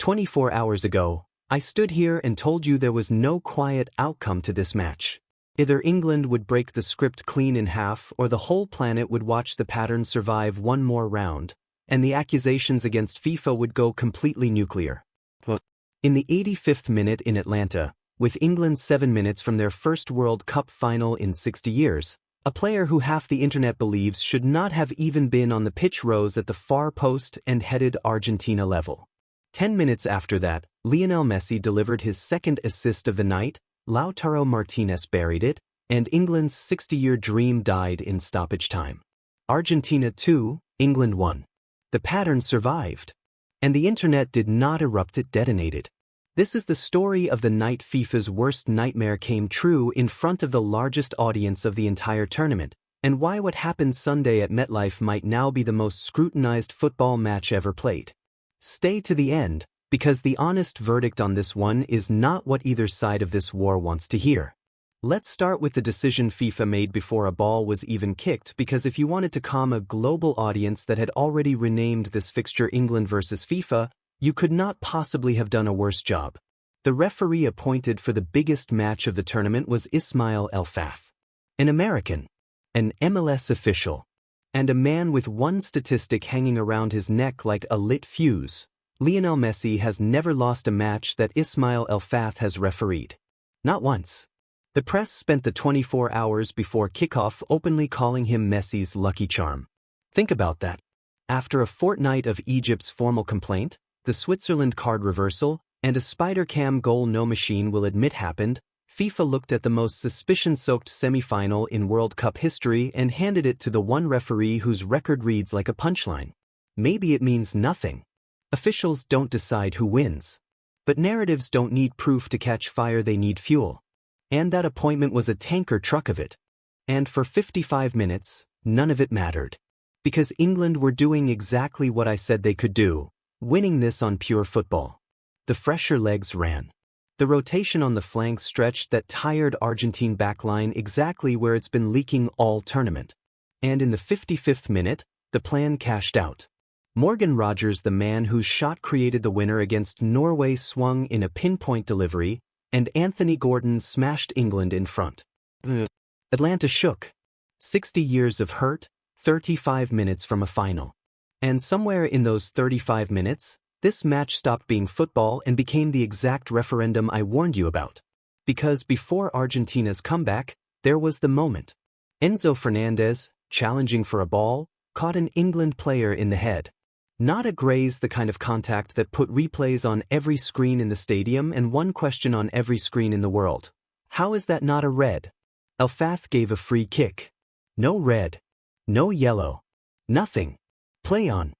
24 hours ago, I stood here and told you there was no quiet outcome to this match. Either England would break the script clean in half or the whole planet would watch the pattern survive one more round, and the accusations against FIFA would go completely nuclear. In the 85th minute in Atlanta, with England 7 minutes from their first World Cup final in 60 years, a player who half the internet believes should not have even been on the pitch rose at the far post and headed Argentina level. 10 minutes after that, Lionel Messi delivered his second assist of the night, Lautaro Martínez buried it, and England's 60-year dream died in stoppage time. Argentina 2, England 1. The pattern survived. And the internet did not erupt, it detonated. This is the story of the night FIFA's worst nightmare came true in front of the largest audience of the entire tournament, and why what happened Sunday at MetLife might now be the most scrutinized football match ever played. Stay to the end, because the honest verdict on this one is not what either side of this war wants to hear. Let's start with the decision FIFA made before a ball was even kicked, because if you wanted to calm a global audience that had already renamed this fixture England versus FIFA, you could not possibly have done a worse job. The referee appointed for the biggest match of the tournament was Ismail Elfath, an American, an MLS official, and a man with one statistic hanging around his neck like a lit fuse. Lionel Messi has never lost a match that Ismail Elfath has refereed. Not once. The press spent the 24 hours before kickoff openly calling him Messi's lucky charm. Think about that. After a fortnight of Egypt's formal complaint, the Switzerland card reversal, and a spider cam goal no machine will admit happened, FIFA looked at the most suspicion-soaked semi-final in World Cup history and handed it to the one referee whose record reads like a punchline. Maybe it means nothing. Officials don't decide who wins. But narratives don't need proof to catch fire, they need fuel. And that appointment was a tanker truck of it. And for 55 minutes, none of it mattered. Because England were doing exactly what I said they could do, winning this on pure football. The fresher legs ran. The rotation on the flanks stretched that tired Argentine backline exactly where it's been leaking all tournament. And in the 55th minute, the plan cashed out. Morgan Rogers, the man whose shot created the winner against Norway, swung in a pinpoint delivery, and Anthony Gordon smashed England in front. Atlanta shook. 60 years of hurt, 35 minutes from a final. And somewhere in those 35 minutes, this match stopped being football and became the exact referendum I warned you about. Because before Argentina's comeback, there was the moment. Enzo Fernández, challenging for a ball, caught an England player in the head. Not a graze, the kind of contact that put replays on every screen in the stadium and one question on every screen in the world. How is that not a red? Elfath gave a free kick. No red. No yellow. Nothing. Play on.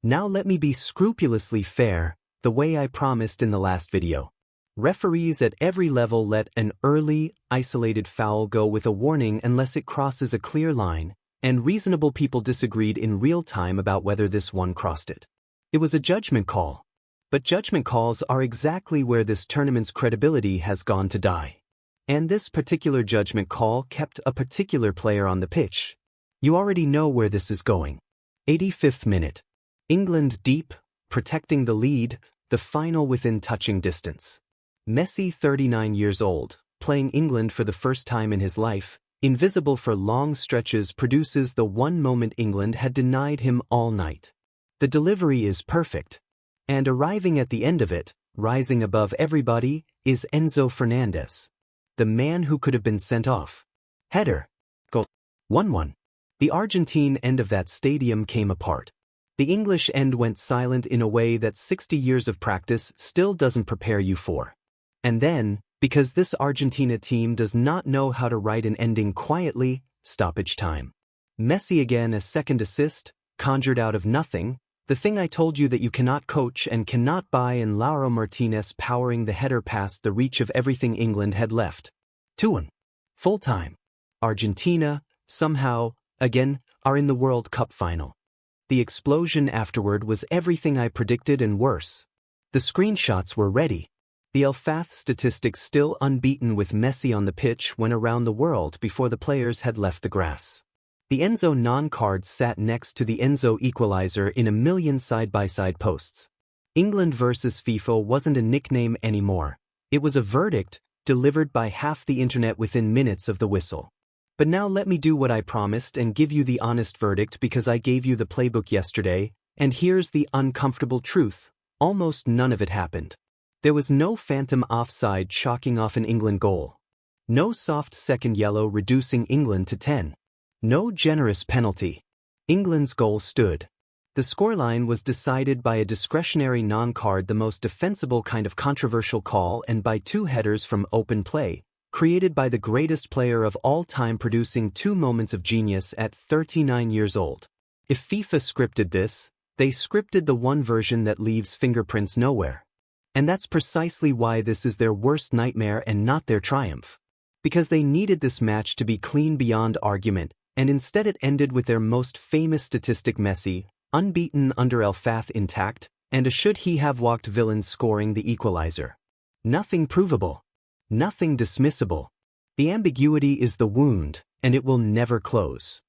Now let me be scrupulously fair, the way I promised in the last video. Referees at every level let an early, isolated foul go with a warning unless it crosses a clear line, and reasonable people disagreed in real time about whether this one crossed it. It was a judgment call. But judgment calls are exactly where this tournament's credibility has gone to die. And this particular judgment call kept a particular player on the pitch. You already know where this is going. 85th minute. England deep, protecting the lead, the final within touching distance. Messi, 39 years old, playing England for the first time in his life, invisible for long stretches, produces the one moment England had denied him all night. The delivery is perfect. And arriving at the end of it, rising above everybody, is Enzo Fernández. The man who could have been sent off. Header. Goal. 1-1. The Argentine end of that stadium came apart. The English end went silent in a way that 60 years of practice still doesn't prepare you for. And then, because this Argentina team does not know how to write an ending quietly, stoppage time. Messi again, a second assist, conjured out of nothing, the thing I told you that you cannot coach and cannot buy, and Lautaro Martínez powering the header past the reach of everything England had left. 2-1. Full time. Argentina, somehow, again, are in the World Cup final. The explosion afterward was everything I predicted and worse. The screenshots were ready. The Elfath statistics still unbeaten with Messi on the pitch went around the world before the players had left the grass. The Enzo non-card sat next to the Enzo equalizer in a million side-by-side posts. England versus FIFA wasn't a nickname anymore. It was a verdict, delivered by half the internet within minutes of the whistle. But now let me do what I promised and give you the honest verdict, because I gave you the playbook yesterday, and here's the uncomfortable truth: almost none of it happened. There was no phantom offside chalking off an England goal. No soft second yellow reducing England to 10. No generous penalty. England's goal stood. The scoreline was decided by a discretionary non-card, the most defensible kind of controversial call, and by two headers from open play, created by the greatest player of all time, producing two moments of genius at 39 years old. If FIFA scripted this, they scripted the one version that leaves fingerprints nowhere. And that's precisely why this is their worst nightmare and not their triumph. Because they needed this match to be clean beyond argument, and instead it ended with their most famous statistic, Messi, unbeaten under Elfath, intact, and a should-he-have-walked villain scoring the equalizer. Nothing provable. Nothing dismissible. The ambiguity is the wound, and it will never close.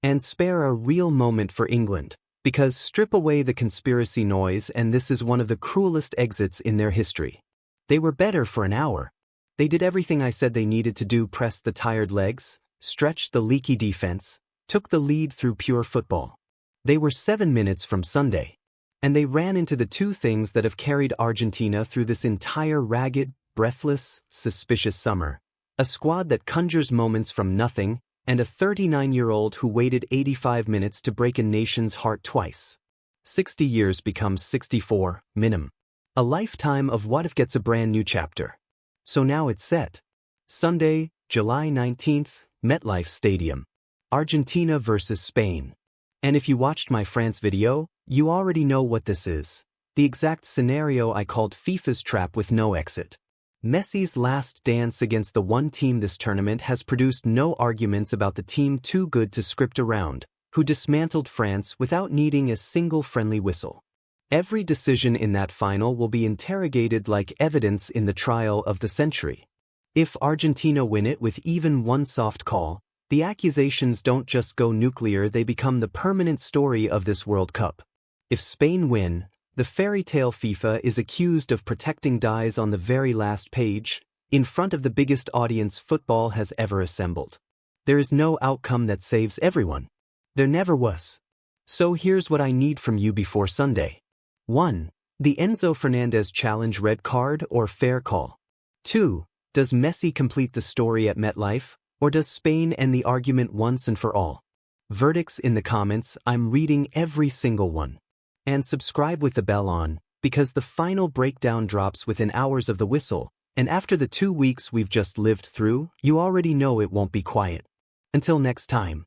And spare a real moment for England, because strip away the conspiracy noise and this is one of the cruelest exits in their history. They were better for an hour. They did everything I said they needed to do: pressed the tired legs, stretched the leaky defense, took the lead through pure football. They were 7 minutes from Sunday. And they ran into the two things that have carried Argentina through this entire ragged, breathless, suspicious summer: a squad that conjures moments from nothing, and a 39-year-old who waited 85 minutes to break a nation's heart twice. 60 years becomes 64, minimum. A lifetime of what if gets a brand new chapter. So now it's set. Sunday, July 19th, MetLife Stadium. Argentina versus Spain. And if you watched my France video, you already know what this is. The exact scenario I called FIFA's trap with no exit. Messi's last dance against the one team this tournament has produced no arguments about the team too good to script around, who dismantled France without needing a single friendly whistle. Every decision in that final will be interrogated like evidence in the trial of the century. If Argentina win it with even one soft call, the accusations don't just go nuclear, they become the permanent story of this World Cup. If Spain win, the fairy tale FIFA is accused of protecting dies on the very last page, in front of the biggest audience football has ever assembled. There is no outcome that saves everyone. There never was. So here's what I need from you before Sunday. 1. The Enzo Fernández challenge, red card or fair call? 2. Does Messi complete the story at MetLife, or does Spain end the argument once and for all? Verdicts in the comments, I'm reading every single one. And subscribe with the bell on, because the final breakdown drops within hours of the whistle, and after the 2 weeks we've just lived through, you already know it won't be quiet. Until next time.